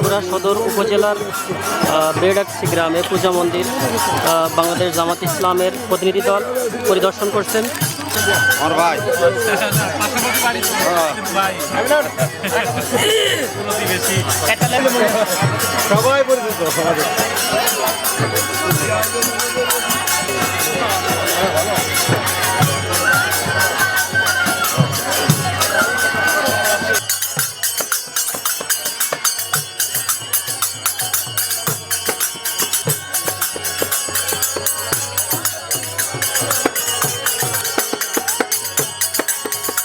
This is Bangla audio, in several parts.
বগুড়া সদর উপজেলার বেড়াকছি গ্রামে পূজা মন্দির বাংলাদেশ জামাত ইসলামের প্রতিনিধি দল পরিদর্শন করছেন। আমার ভাই সবাই পরিচিত।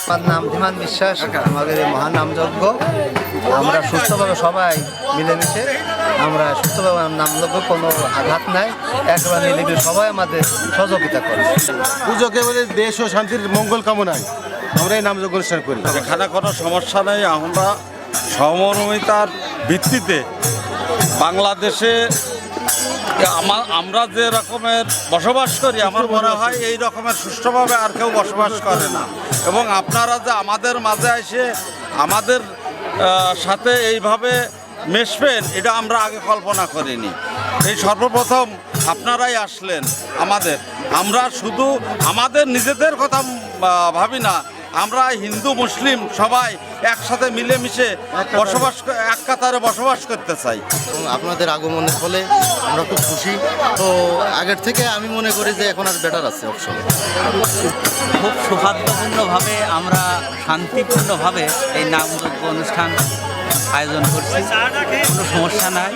আমার নাম ধীমান বিশ্বাস। আমাদের এই মহান নামযজ্ঞ আমরা সুস্থভাবে সবাই মিলেমিশে আমরা সুস্থভাবে নামযজ্ঞ, কোনো আঘাত নাই, একেবারে মিলেমিশে সবাই আমাদের সহযোগিতা করে। পুজোকে বলে দেশ ও শান্তির মঙ্গল কামনায় আমরা এই নামযজ্ঞ অনুষ্ঠান করি। এখানে কোনো সমস্যা নেই। আমরা সমমর্মিতার ভিত্তিতে বাংলাদেশে আমরা যে রকমের বসবাস করি, আমার মনে হয় এই রকমের সুষ্ঠুভাবে আর কেউ বসবাস করে না। এবং আপনারা যে আমাদের মাঝে এসে আমাদের সাথে এইভাবে মেশবেন, এটা আমরা আগে কল্পনা করিনি। এই সর্বপ্রথম আপনারাই আসলেন আমরা শুধু আমাদের নিজেদের কথা ভাবি না, আমরা হিন্দু মুসলিম সবাই একসাথে মিলেমিশে বসবাস, এক কাতারে বসবাস করতে চাই। এবং আপনাদের আগমনের ফলে আমরা খুব খুশি। তো আগের থেকে আমি মনে করি যে এখন আর বেটার আছে অপশন। খুব সৌহার্দ্যপূর্ণভাবে আমরা শান্তিপূর্ণভাবে এই নামযজ্ঞ অনুষ্ঠান আয়োজন করছি, কোনো সমস্যা নাই।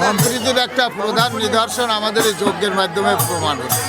সম্প্রীতির একটা প্রধান নিদর্শন আমাদের এই যজ্ঞের মাধ্যমে প্রমাণ হচ্ছে।